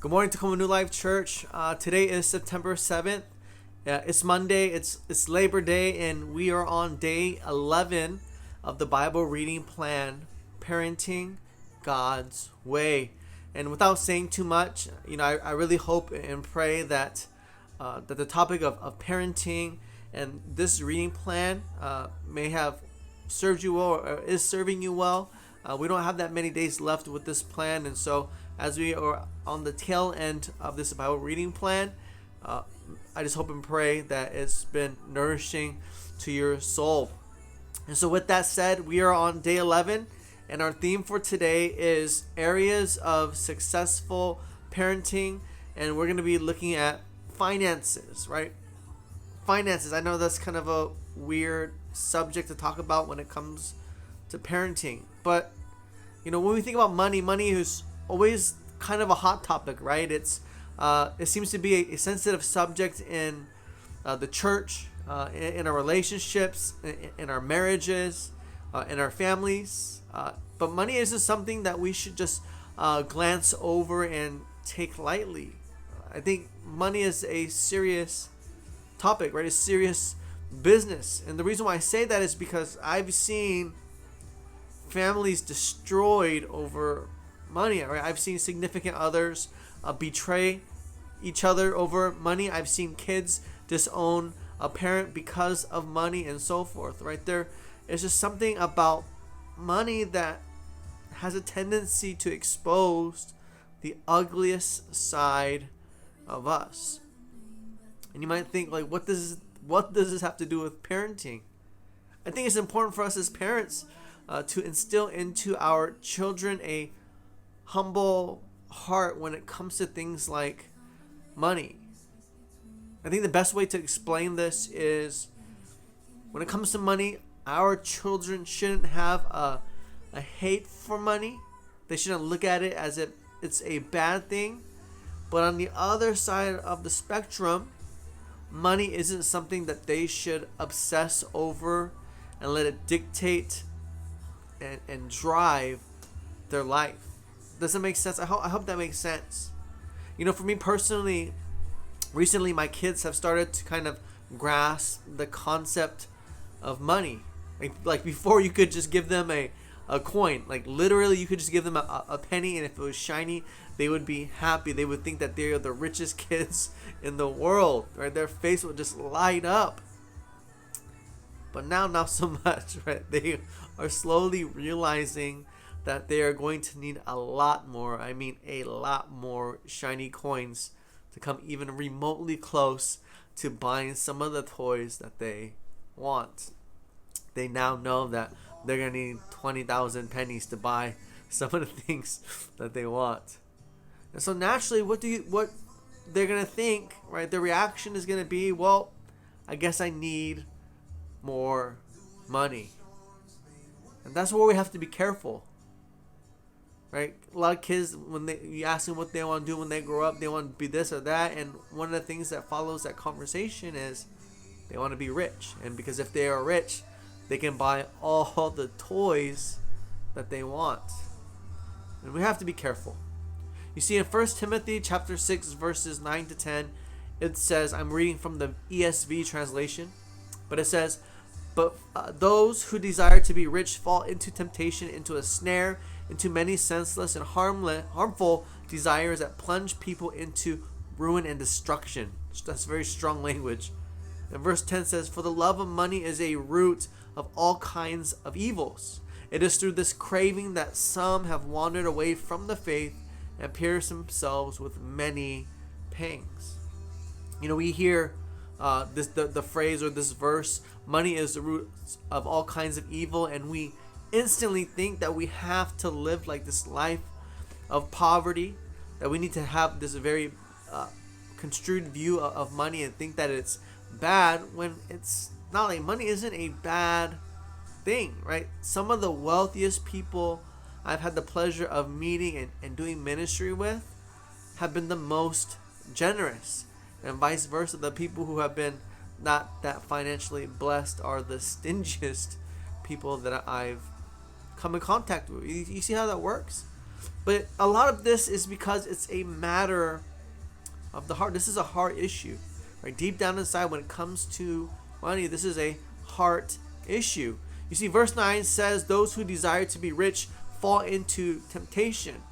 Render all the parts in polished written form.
Good morning, Tacoma New Life Church. Today is September 7th. It's Monday. It's Labor Day, and we are on day 11 of the Bible reading plan, Parenting God's Way. And without saying too much, I really hope and pray that that the topic of parenting and this reading plan may have served you well or is serving you well. We don't have that many days left with this plan, and so as we are on the tail end of this Bible reading plan, I just hope and pray that it's been nourishing to your soul. And so with that said, we are on day 11, and our theme for today is areas of successful parenting, and we're going to be looking at finances, right? Finances. I know that's kind of a weird subject to talk about when it comes to parenting, but when we think about money is always kind of a hot topic, right? It seems to be a sensitive subject in the church, in our relationships, in our marriages, in our families. But money isn't something that we should just glance over and take lightly. I think money is a serious topic, right? A serious business. And the reason why I say that is because I've seen families destroyed over money, right? I've seen significant others betray each other over money. I've seen kids disown a parent because of money and so forth, right? There is just something about money that has a tendency to expose the ugliest side of us. And you might think, like, what does this have to do with parenting? I think it's important for us as parents to instill into our children a humble heart when it comes to things like money. I think the best way to explain this is when it comes to money, our children shouldn't have a hate for money. They shouldn't look at it as if it's a bad thing. But on the other side of the spectrum, money isn't something that they should obsess over and let it dictate and drive their life. Does that make sense? I hope that makes sense. For me personally, recently my kids have started to kind of grasp the concept of money. Like before, you could just give them a coin. Like literally, you could just give them a penny, and if it was shiny, they would be happy. They would think that they are the richest kids in the world, right? Their face would just light up. But now, not so much, right? They are slowly realizing that they are going to need a lot more shiny coins to come even remotely close to buying some of the toys that they want. They now know that they're going to need 20,000 pennies to buy some of the things that they want. And so naturally, what they're going to think, right? Their reaction is going to be, well, I guess I need more money. And that's where we have to be careful, right? A lot of kids, when you ask them what they want to do when they grow up, they want to be this or that, and one of the things that follows that conversation is they want to be rich. And because if they are rich, they can buy all the toys that they want. And we have to be careful. You see, in 1 Timothy chapter 6 verses 9 to 10, it says, I'm reading from the ESV translation, but it says, But those who desire to be rich fall into temptation, into a snare, into many senseless and harmful desires that plunge people into ruin and destruction. That's very strong language. And verse 10 says, For the love of money is a root of all kinds of evils. It is through this craving that some have wandered away from the faith and pierced themselves with many pangs. We hear the phrase or this verse, money is the root of all kinds of evil, and we instantly think that we have to live like this life of poverty, that we need to have this very construed view of money and think that it's bad, when it's not. Like, money isn't a bad thing, right? Some of the wealthiest people I've had the pleasure of meeting and doing ministry with have been the most generous, and vice versa. The people who have been not that financially blessed are the stingiest people that I've come in contact with. You see how that works? But a lot of this is because it's a matter of the heart. This is a heart issue, right? Deep down inside, when it comes to money, this is a heart issue. You see, verse 9 says, those who desire to be rich fall into temptation.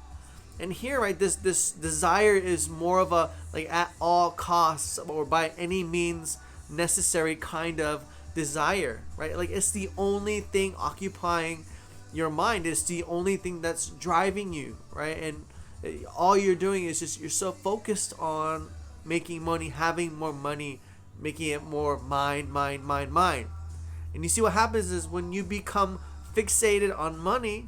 And here, right, this desire is more of a like at all costs or by any means necessary kind of desire, right? Like it's the only thing occupying your mind. It's the only thing that's driving you, right? And all you're doing is just you're so focused on making money, having more money, making it more mine. And you see what happens is when you become fixated on money,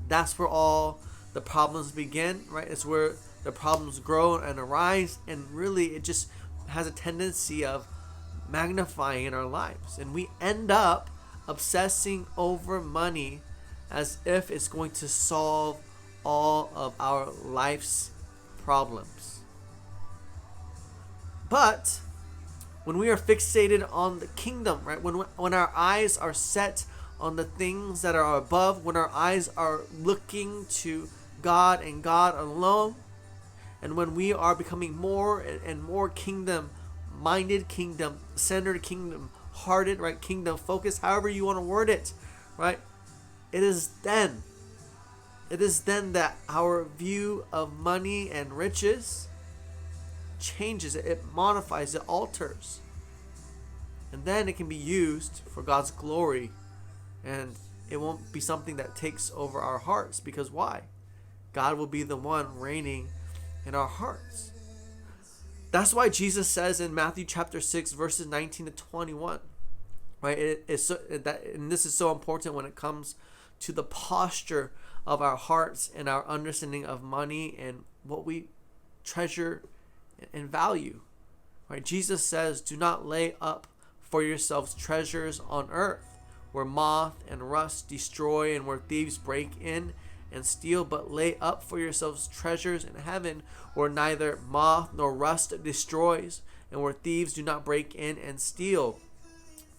that's where all the problems begin, right? It's where the problems grow and arise, and really it just has a tendency of magnifying in our lives. And we end up obsessing over money as if it's going to solve all of our life's problems. But when we are fixated on the kingdom, right? When our eyes are set on the things that are above, when our eyes are looking to God and God alone, and when we are becoming more and more kingdom-minded, kingdom-centered, kingdom-hearted, right? Kingdom-focused, however you want to word it, right? It is then that our view of money and riches changes. It modifies, it alters. And then it can be used for God's glory, and it won't be something that takes over our hearts. Because why? God will be the one reigning in our hearts. That's why Jesus says in Matthew chapter 6 verses 19 to 21, right? And this is so important when it comes to the posture of our hearts and our understanding of money and what we treasure and value, right? Jesus says, do not lay up for yourselves treasures on earth, where moth and rust destroy and where thieves break in and steal, but lay up for yourselves treasures in heaven, where neither moth nor rust destroys and where thieves do not break in and steal.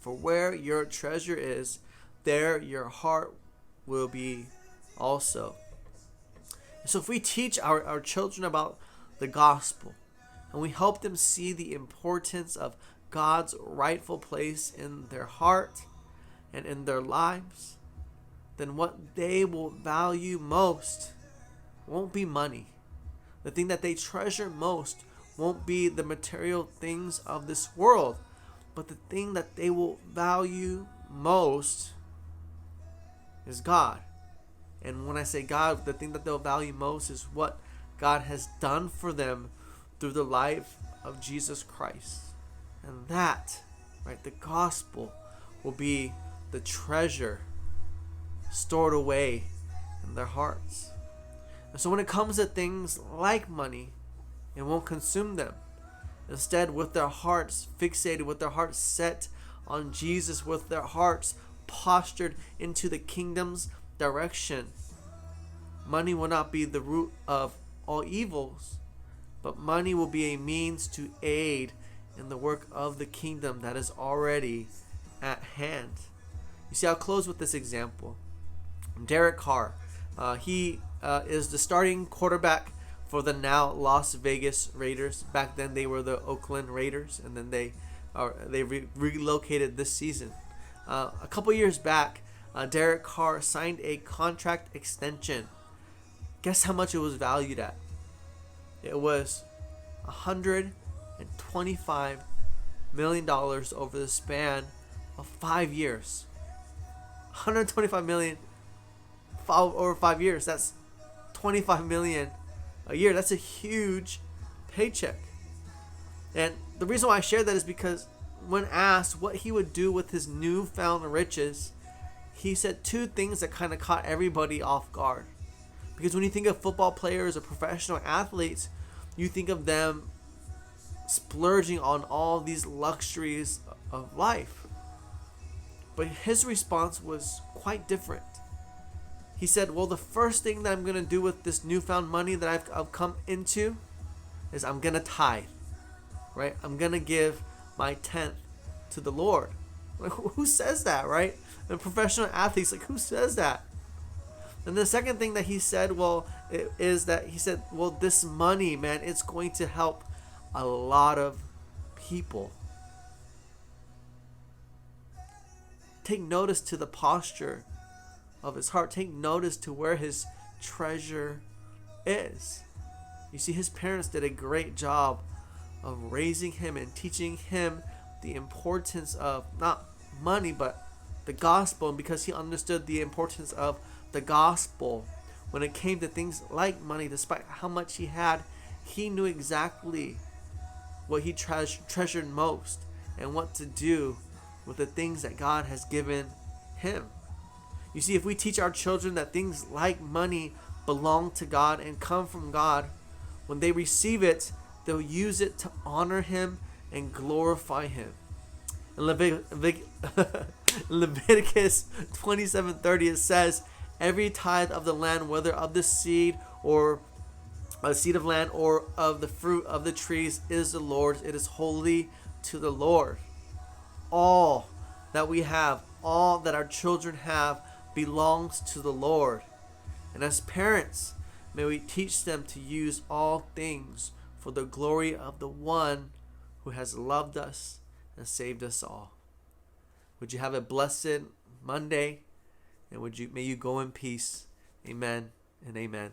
For where your treasure is, there your heart will be also. So if we teach our children about the gospel, and we help them see the importance of God's rightful place in their heart and in their lives, then what they will value most won't be money. The thing that they treasure most won't be the material things of this world, but the thing that they will value most is God. And when I say God, the thing that they'll value most is what God has done for them through the life of Jesus Christ. And that, right, the gospel will be the treasure stored away in their hearts. And so when it comes to things like money, it won't consume them. Instead, with their hearts fixated, with their hearts set on Jesus, with their hearts postured into the kingdom's direction, money will not be the root of all evils, but money will be a means to aid in the work of the kingdom that is already at hand. You see, I'll close with this example. Derek Carr, he is the starting quarterback for the now Las Vegas Raiders. Back then they were the Oakland Raiders, and then they relocated this season. A couple years back, Derek Carr signed a contract extension. Guess how much it was valued at? It was $125 million over the span of 5 years. $125 million over 5 years. That's $25 million a year. That's a huge paycheck. And the reason why I share that is because when asked what he would do with his newfound riches, he said two things that kind of caught everybody off guard. Because when you think of football players or professional athletes, you think of them splurging on all these luxuries of life. But his response was quite different. He said, well, the first thing that I'm going to do with this newfound money that I've come into is I'm going to tithe, right? I'm going to give my 10th to the Lord. Like, who says that, right? And professional athletes, like, who says that? And the second thing that he said, is that he said, well, this money, man, it's going to help a lot of people. Take notice to the posture of his heart. Take notice to where his treasure is. You see, his parents did a great job of raising him and teaching him the importance of not money, but the gospel. And because he understood the importance of the gospel when it came to things like money, despite how much he had, he knew exactly what he treasured most and what to do with the things that God has given him. You see, if we teach our children that things like money belong to God and come from God, when they receive it, they'll use it to honor him and glorify him. In Leviticus 27:30, it says, every tithe of the land, whether of the seed or a seed of land or of the fruit of the trees, is the Lord's. It is holy to the Lord. All that we have, all that our children have, belongs to the Lord. And as parents, may we teach them to use all things for the glory of the one who has loved us and saved us all. Would you have a blessed Monday, and may you go in peace. Amen and amen.